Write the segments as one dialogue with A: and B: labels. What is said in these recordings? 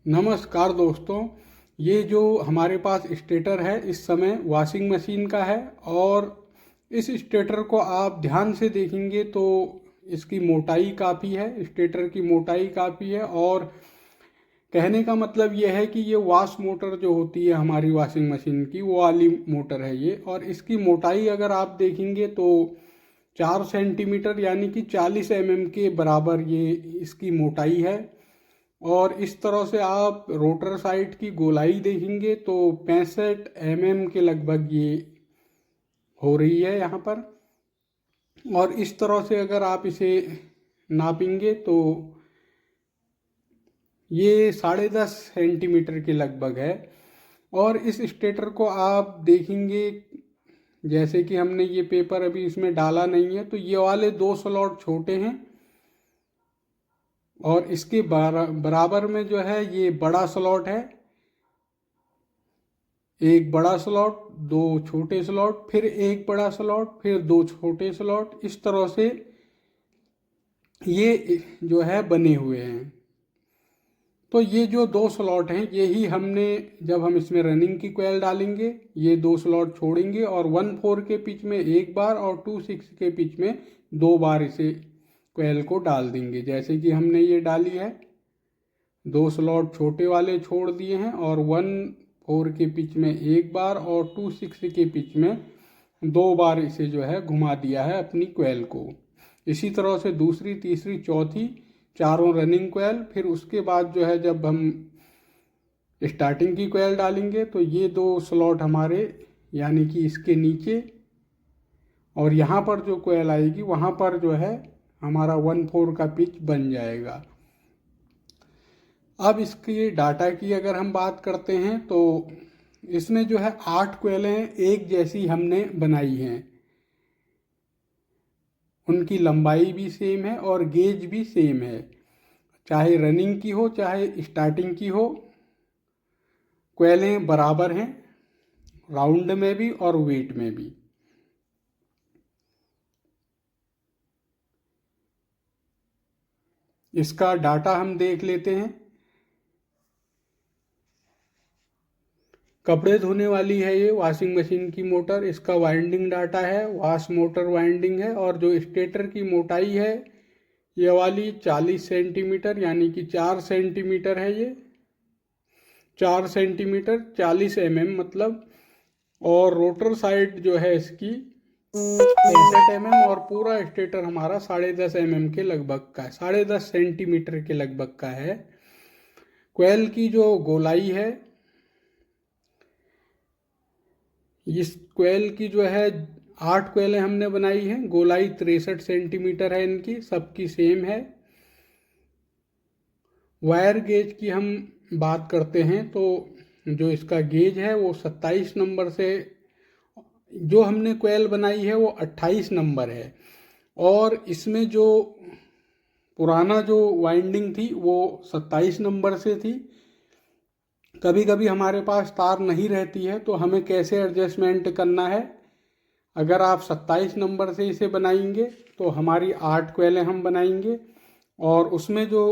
A: नमस्कार दोस्तों। ये जो हमारे पास स्टेटर है इस समय वॉशिंग मशीन का है और इस स्टेटर को आप ध्यान से देखेंगे तो इसकी मोटाई काफ़ी है, स्टेटर की मोटाई काफ़ी है। और कहने का मतलब ये है कि ये वॉश मोटर जो होती है हमारी वॉशिंग मशीन की, वो वाली मोटर है ये। और इसकी मोटाई अगर आप देखेंगे तो 4 सेंटीमीटर यानी कि 40 mm के बराबर ये इसकी मोटाई है। और इस तरह से आप रोटर साइड की गोलाई देखेंगे तो 65 mm के लगभग ये हो रही है यहाँ पर। और इस तरह से अगर आप इसे नापेंगे तो ये 10.5 सेंटीमीटर के लगभग है। और इस स्टेटर को आप देखेंगे, जैसे कि हमने ये पेपर अभी इसमें डाला नहीं है तो ये वाले 2 स्लॉट छोटे हैं और इसके बराबर में जो है ये बड़ा स्लॉट है। एक बड़ा स्लॉट, 2 छोटे स्लॉट, फिर एक बड़ा स्लॉट, फिर 2 छोटे स्लॉट, इस तरह से ये जो है बने हुए हैं। तो ये जो 2 स्लॉट हैं यही हमने, जब हम इसमें रनिंग की कोयल डालेंगे ये 2 स्लॉट छोड़ेंगे और 1/4 के पिच में एक बार और 2/6 के पिच में 2 बार इसे कोयल को डाल देंगे। जैसे कि हमने ये डाली है, 2 स्लॉट छोटे वाले छोड़ दिए हैं और 1/4 के पिच में एक बार और 2/6 के पिच में 2 बार इसे जो है घुमा दिया है अपनी कोयल को। इसी तरह से दूसरी, तीसरी, चौथी, चारों रनिंग कोयल। फिर उसके बाद जो है जब हम स्टार्टिंग की कोयल डालेंगे तो ये 2 स्लॉट हमारे यानी कि इसके नीचे और यहाँ पर जो कोयल आएगी वहाँ पर जो है हमारा 1/4 का पिच बन जाएगा। अब इसके डाटा की अगर हम बात करते हैं तो इसमें जो है 8 कोयलें एक जैसी हमने बनाई हैं। उनकी लंबाई भी सेम है और गेज भी सेम है, चाहे रनिंग की हो चाहे स्टार्टिंग की हो। कोयलें बराबर हैं, राउंड में भी और वेट में भी। इसका डाटा हम देख लेते हैं। कपड़े धोने वाली है ये वॉशिंग मशीन की मोटर। इसका वाइंडिंग डाटा है, वॉश मोटर वाइंडिंग है। और जो स्टेटर की मोटाई है ये वाली 40 सेंटीमीटर यानी कि 4 सेंटीमीटर है ये। 4 सेंटीमीटर 40 mm मतलब। और रोटर साइड जो है इसकी 65 mm और पूरा स्टेटर हमारा 10.5 mm के लगभग का है, 10.5 सेंटीमीटर के लगभग का है। कोयल की जो गोलाई है, इस कोयल की जो है 8 कोयलें हमने बनाई हैं। गोलाई 63 सेंटीमीटर है इनकी, सबकी सेम है। वायर गेज की हम बात करते हैं तो जो इसका गेज है वो 27 नंबर से, जो हमने कोयल बनाई है वो 28 नंबर है। और इसमें जो पुराना जो वाइंडिंग थी वो 27 नंबर से थी। कभी कभी हमारे पास तार नहीं रहती है तो हमें कैसे एडजस्टमेंट करना है, अगर आप 27 नंबर से इसे बनाएंगे तो हमारी 8 कोयलें हम बनाएंगे और उसमें जो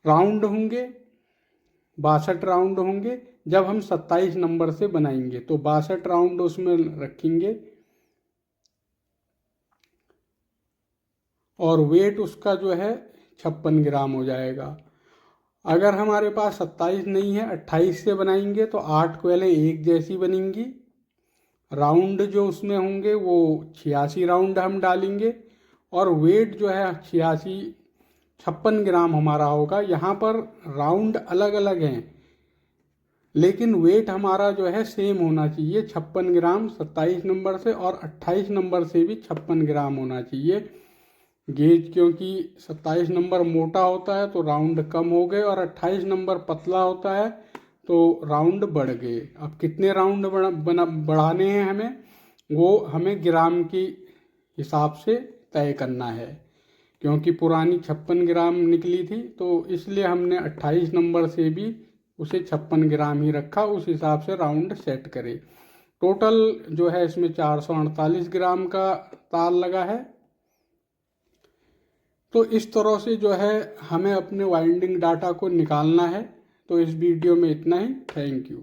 A: राउंड होंगे 62 राउंड होंगे। जब हम 27 नंबर से बनाएंगे तो 62 राउंड उसमें रखेंगे और वेट उसका जो है 56 ग्राम हो जाएगा। अगर हमारे पास 27 नहीं है, 28 से बनाएंगे तो 8 कोयलें एक जैसी बनेंगी। राउंड जो उसमें होंगे वो 86 राउंड हम डालेंगे और वेट जो है 56 ग्राम हमारा होगा। यहाँ पर राउंड अलग अलग हैं लेकिन वेट हमारा जो है सेम होना चाहिए, 56 ग्राम 27 नंबर से और 28 नंबर से भी 56 ग्राम होना चाहिए गेज। क्योंकि 27 नंबर मोटा होता है तो राउंड कम हो गए और 28 नंबर पतला होता है तो राउंड बढ़ गए। अब कितने राउंड बढ़ाने हैं हमें, वो हमें ग्राम की हिसाब से तय करना है। क्योंकि पुरानी 56 ग्राम निकली थी तो इसलिए हमने 28 नंबर से भी उसे 56 ग्राम ही रखा, उस हिसाब से राउंड सेट करें। टोटल जो है इसमें 448 ग्राम का तार लगा है। तो इस तरह से जो है हमें अपने वाइंडिंग डाटा को निकालना है। तो इस वीडियो में इतना ही। Thank you.